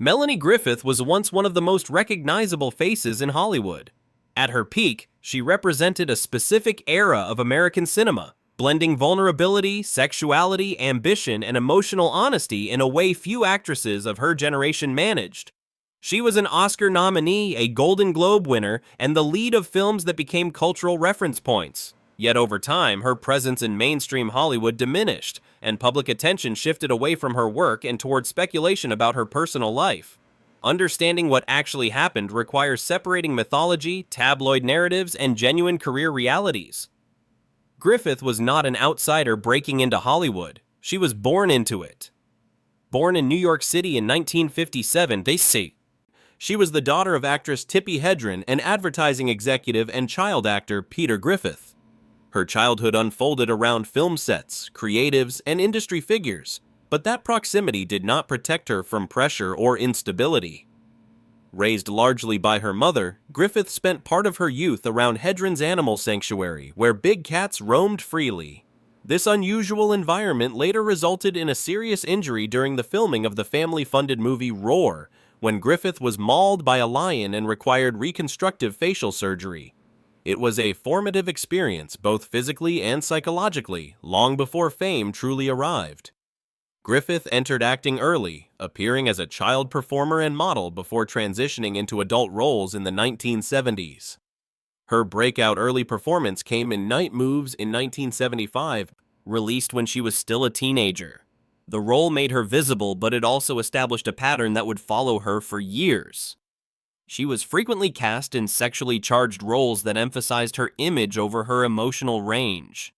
Melanie Griffith was once one of the most recognizable faces in Hollywood. At her peak, she represented a specific era of American cinema, blending vulnerability, sexuality, ambition, and emotional honesty in a way few actresses of her generation managed. She was an Oscar nominee, a Golden Globe winner, and the lead of films that became cultural reference points. Yet over time, her presence in mainstream Hollywood diminished, and public attention shifted away from her work and toward speculation about her personal life. Understanding what actually happened requires separating mythology, tabloid narratives, and genuine career realities. Griffith was not an outsider breaking into Hollywood. She was born into it. Born in New York City in 1957, she was the daughter of actress Tippi Hedren and advertising executive and child actor Peter Griffith. Her childhood unfolded around film sets, creatives, and industry figures, but that proximity did not protect her from pressure or instability. Raised largely by her mother, Griffith spent part of her youth around Hedren's animal sanctuary, where big cats roamed freely. This unusual environment later resulted in a serious injury during the filming of the family-funded movie Roar, when Griffith was mauled by a lion and required reconstructive facial surgery. It was a formative experience, both physically and psychologically, long before fame truly arrived. Griffith entered acting early, appearing as a child performer and model before transitioning into adult roles in the 1970s. Her breakout early performance came in Night Moves in 1975, released when she was still a teenager. The role made her visible, but it also established a pattern that would follow her for years. She was frequently cast in sexually charged roles that emphasized her image over her emotional range.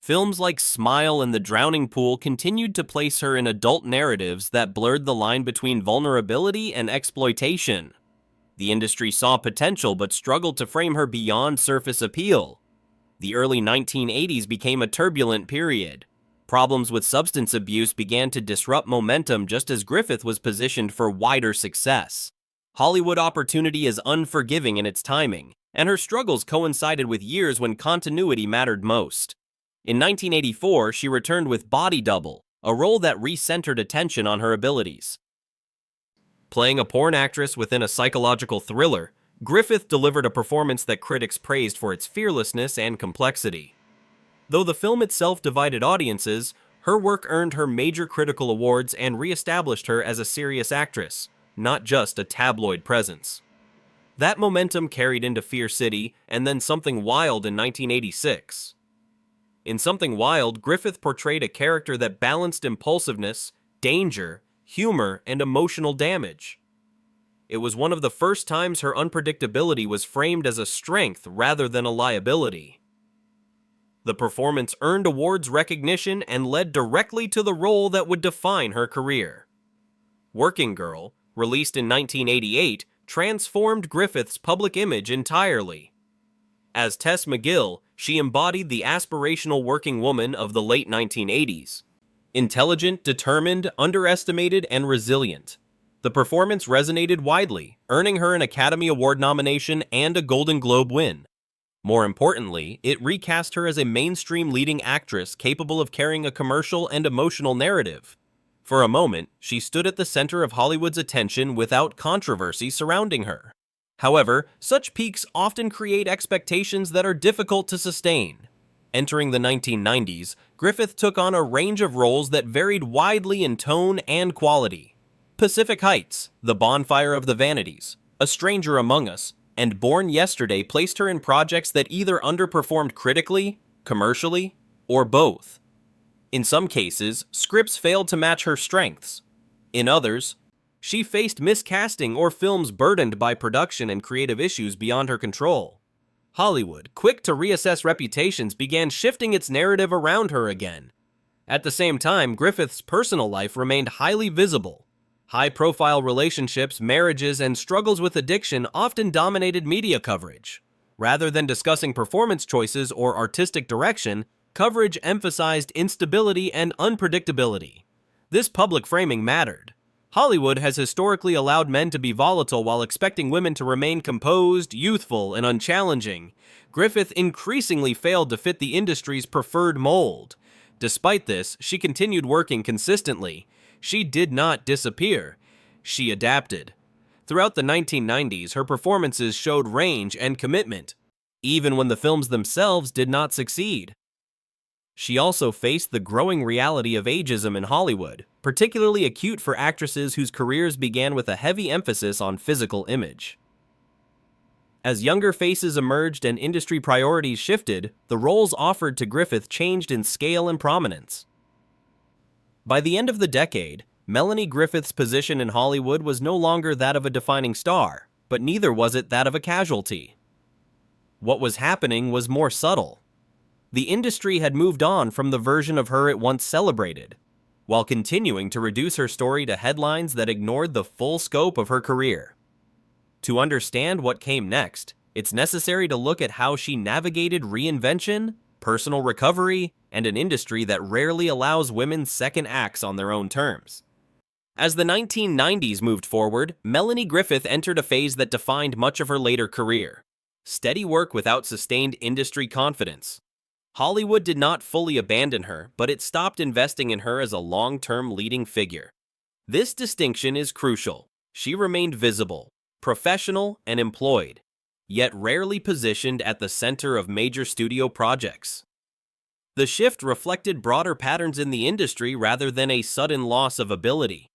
Films like Smile and The Drowning Pool continued to place her in adult narratives that blurred the line between vulnerability and exploitation. The industry saw potential but struggled to frame her beyond surface appeal. The early 1980s became a turbulent period. Problems with substance abuse began to disrupt momentum just as Griffith was positioned for wider success. Hollywood opportunity is unforgiving in its timing, and her struggles coincided with years when continuity mattered most. In 1984, she returned with Body Double, a role that recentered attention on her abilities. Playing a porn actress within a psychological thriller, Griffith delivered a performance that critics praised for its fearlessness and complexity. Though the film itself divided audiences, her work earned her major critical awards and re-established her as a serious actress, not just a tabloid presence. That momentum carried into Fear City and then Something Wild in 1986. In Something Wild, Griffith portrayed a character that balanced impulsiveness, danger, humor, and emotional damage. It was one of the first times her unpredictability was framed as a strength rather than a liability. The performance earned awards recognition and led directly to the role that would define her career. Working Girl, released in 1988, transformed Griffith's public image entirely. As Tess McGill, she embodied the aspirational working woman of the late 1980s. Intelligent, determined, underestimated, and resilient. The performance resonated widely, earning her an Academy Award nomination and a Golden Globe win. More importantly, it recast her as a mainstream leading actress capable of carrying a commercial and emotional narrative. For a moment, she stood at the center of Hollywood's attention without controversy surrounding her. However, such peaks often create expectations that are difficult to sustain. Entering the 1990s, Griffith took on a range of roles that varied widely in tone and quality. Pacific Heights, The Bonfire of the Vanities, A Stranger Among Us, and Born Yesterday placed her in projects that either underperformed critically, commercially, or both. In some cases, scripts failed to match her strengths. In others, she faced miscasting or films burdened by production and creative issues beyond her control. Hollywood, quick to reassess reputations, began shifting its narrative around her again. At the same time, Griffith's personal life remained highly visible. High-profile relationships, marriages, and struggles with addiction often dominated media coverage. Rather than discussing performance choices or artistic direction, coverage emphasized instability and unpredictability. This public framing mattered. Hollywood has historically allowed men to be volatile while expecting women to remain composed, youthful, and unchallenging. Griffith increasingly failed to fit the industry's preferred mold. Despite this, she continued working consistently. She did not disappear. she adapted. Throughout the 1990s, her performances showed range and commitment, even when the films themselves did not succeed. She also faced the growing reality of ageism in Hollywood, particularly acute for actresses whose careers began with a heavy emphasis on physical image. As younger faces emerged and industry priorities shifted, the roles offered to Griffith changed in scale and prominence. By the end of the decade, Melanie Griffith's position in Hollywood was no longer that of a defining star, but neither was it that of a casualty. What was happening was more subtle. The industry had moved on from the version of her it once celebrated, while continuing to reduce her story to headlines that ignored the full scope of her career. To understand what came next, it's necessary to look at how she navigated reinvention, personal recovery, and an industry that rarely allows women second acts on their own terms. As the 1990s moved forward, Melanie Griffith entered a phase that defined much of her later career. Steady work without sustained industry confidence. Hollywood did not fully abandon her, but it stopped investing in her as a long-term leading figure. This distinction is crucial. She remained visible, professional, and employed, yet rarely positioned at the center of major studio projects. The shift reflected broader patterns in the industry rather than a sudden loss of ability.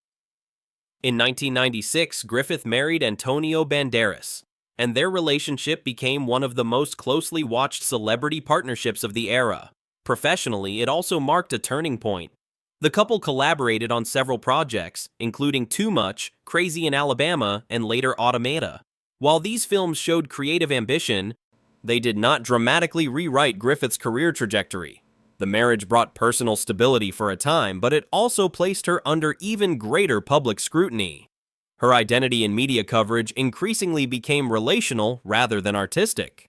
In 1996, Griffith married Antonio Banderas, and their relationship became one of the most closely watched celebrity partnerships of the era. Professionally, it also marked a turning point. The couple collaborated on several projects, including Too Much, Crazy in Alabama, and later Automata. While these films showed creative ambition, they did not dramatically rewrite Griffith's career trajectory. The marriage brought personal stability for a time, but it also placed her under even greater public scrutiny. Her identity in media coverage increasingly became relational rather than artistic.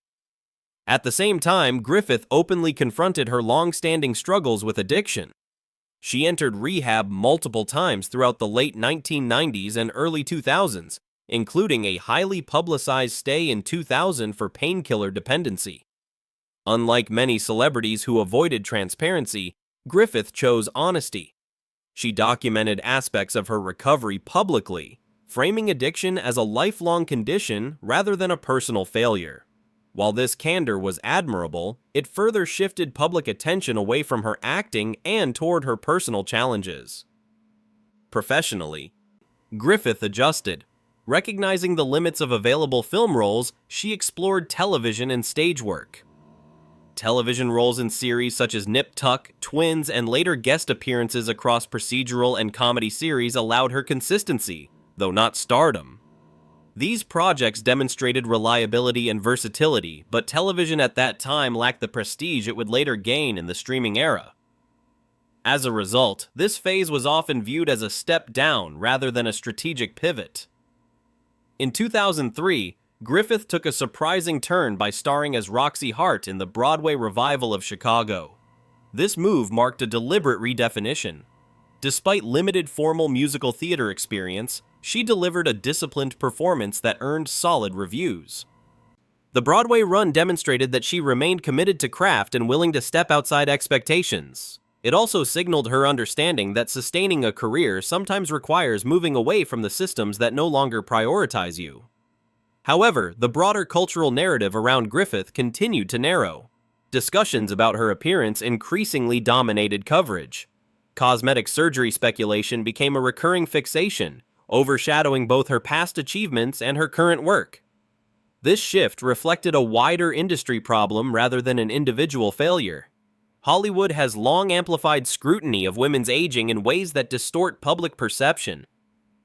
At the same time, Griffith openly confronted her long-standing struggles with addiction. She entered rehab multiple times throughout the late 1990s and early 2000s, including a highly publicized stay in 2000 for painkiller dependency. Unlike many celebrities who avoided transparency, Griffith chose honesty. She documented aspects of her recovery publicly, framing addiction as a lifelong condition rather than a personal failure. While this candor was admirable, it further shifted public attention away from her acting and toward her personal challenges. Professionally, Griffith adjusted. Recognizing the limits of available film roles, she explored television and stage work. Television roles in series such as Nip Tuck, Twins, and later guest appearances across procedural and comedy series allowed her consistency, though not stardom. These projects demonstrated reliability and versatility, but television at that time lacked the prestige it would later gain in the streaming era. As a result, this phase was often viewed as a step down rather than a strategic pivot. In 2003, Griffith took a surprising turn by starring as Roxy Hart in the Broadway revival of Chicago. This move marked a deliberate redefinition. Despite limited formal musical theater experience, she delivered a disciplined performance that earned solid reviews. The Broadway run demonstrated that she remained committed to craft and willing to step outside expectations. It also signaled her understanding that sustaining a career sometimes requires moving away from the systems that no longer prioritize you. However, the broader cultural narrative around Griffith continued to narrow. Discussions about her appearance increasingly dominated coverage. Cosmetic surgery speculation became a recurring fixation, overshadowing both her past achievements and her current work. This shift reflected a wider industry problem rather than an individual failure. Hollywood has long amplified scrutiny of women's aging in ways that distort public perception.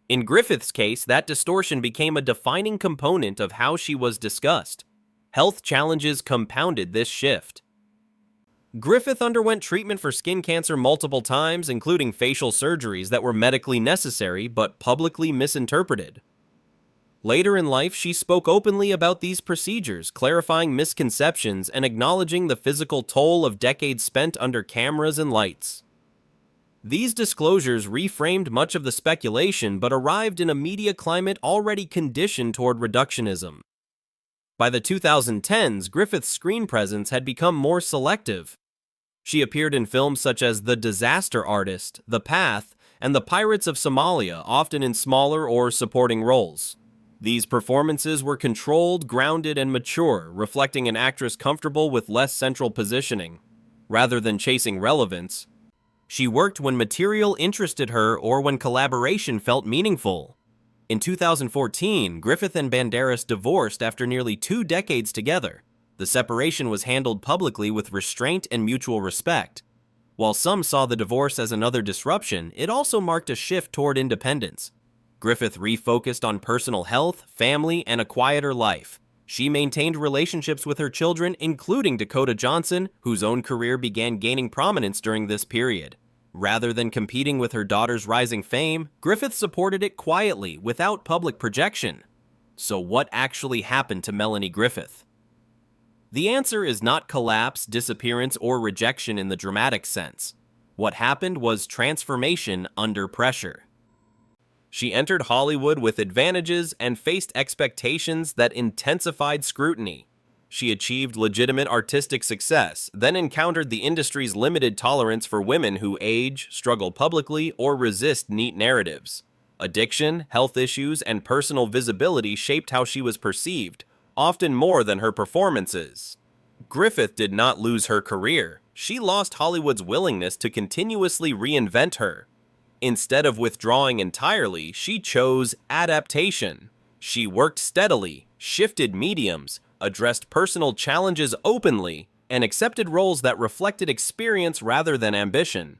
In Griffith's case, that distortion became a defining component of how she was discussed. Health challenges compounded this shift. Griffith underwent treatment for skin cancer multiple times, including facial surgeries that were medically necessary but publicly misinterpreted. Later in life, she spoke openly about these procedures, clarifying misconceptions and acknowledging the physical toll of decades spent under cameras and lights. These disclosures reframed much of the speculation but arrived in a media climate already conditioned toward reductionism. By the 2010s, Griffith's screen presence had become more selective. She appeared in films such as The Disaster Artist, The Path, and The Pirates of Somalia, often in smaller or supporting roles. These performances were controlled, grounded, and mature, reflecting an actress comfortable with less central positioning. Rather than chasing relevance, she worked when material interested her or when collaboration felt meaningful. In 2014, Griffith and Banderas divorced after nearly 2 decades together. The separation was handled publicly with restraint and mutual respect. While some saw the divorce as another disruption, it also marked a shift toward independence. Griffith refocused on personal health, family, and a quieter life. She maintained relationships with her children, including Dakota Johnson, whose own career began gaining prominence during this period. Rather than competing with her daughter's rising fame, Griffith supported it quietly, without public projection. So what actually happened to Melanie Griffith? The answer is not collapse, disappearance, or rejection in the dramatic sense. What happened was transformation under pressure. She entered Hollywood with advantages and faced expectations that intensified scrutiny. She achieved legitimate artistic success, then encountered the industry's limited tolerance for women who age, struggle publicly, or resist neat narratives. Addiction, health issues, and personal visibility shaped how she was perceived, often more than her performances. Griffith did not lose her career. She lost Hollywood's willingness to continuously reinvent her. Instead of withdrawing entirely, she chose adaptation. She worked steadily, shifted mediums, addressed personal challenges openly, and accepted roles that reflected experience rather than ambition.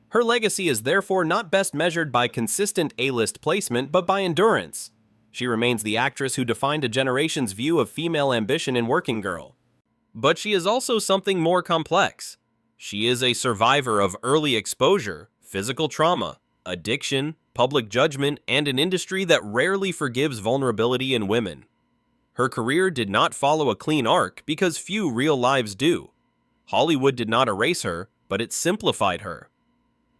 Her legacy is therefore not best measured by consistent A-list placement, but by endurance. She remains the actress who defined a generation's view of female ambition in Working Girl. But she is also something more complex. She is a survivor of early exposure, physical trauma, addiction, public judgment, and an industry that rarely forgives vulnerability in women. Her career did not follow a clean arc because few real lives do. Hollywood did not erase her, but it simplified her.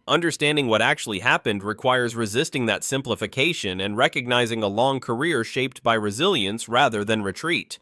Understanding what actually happened requires resisting that simplification and recognizing a long career shaped by resilience rather than retreat.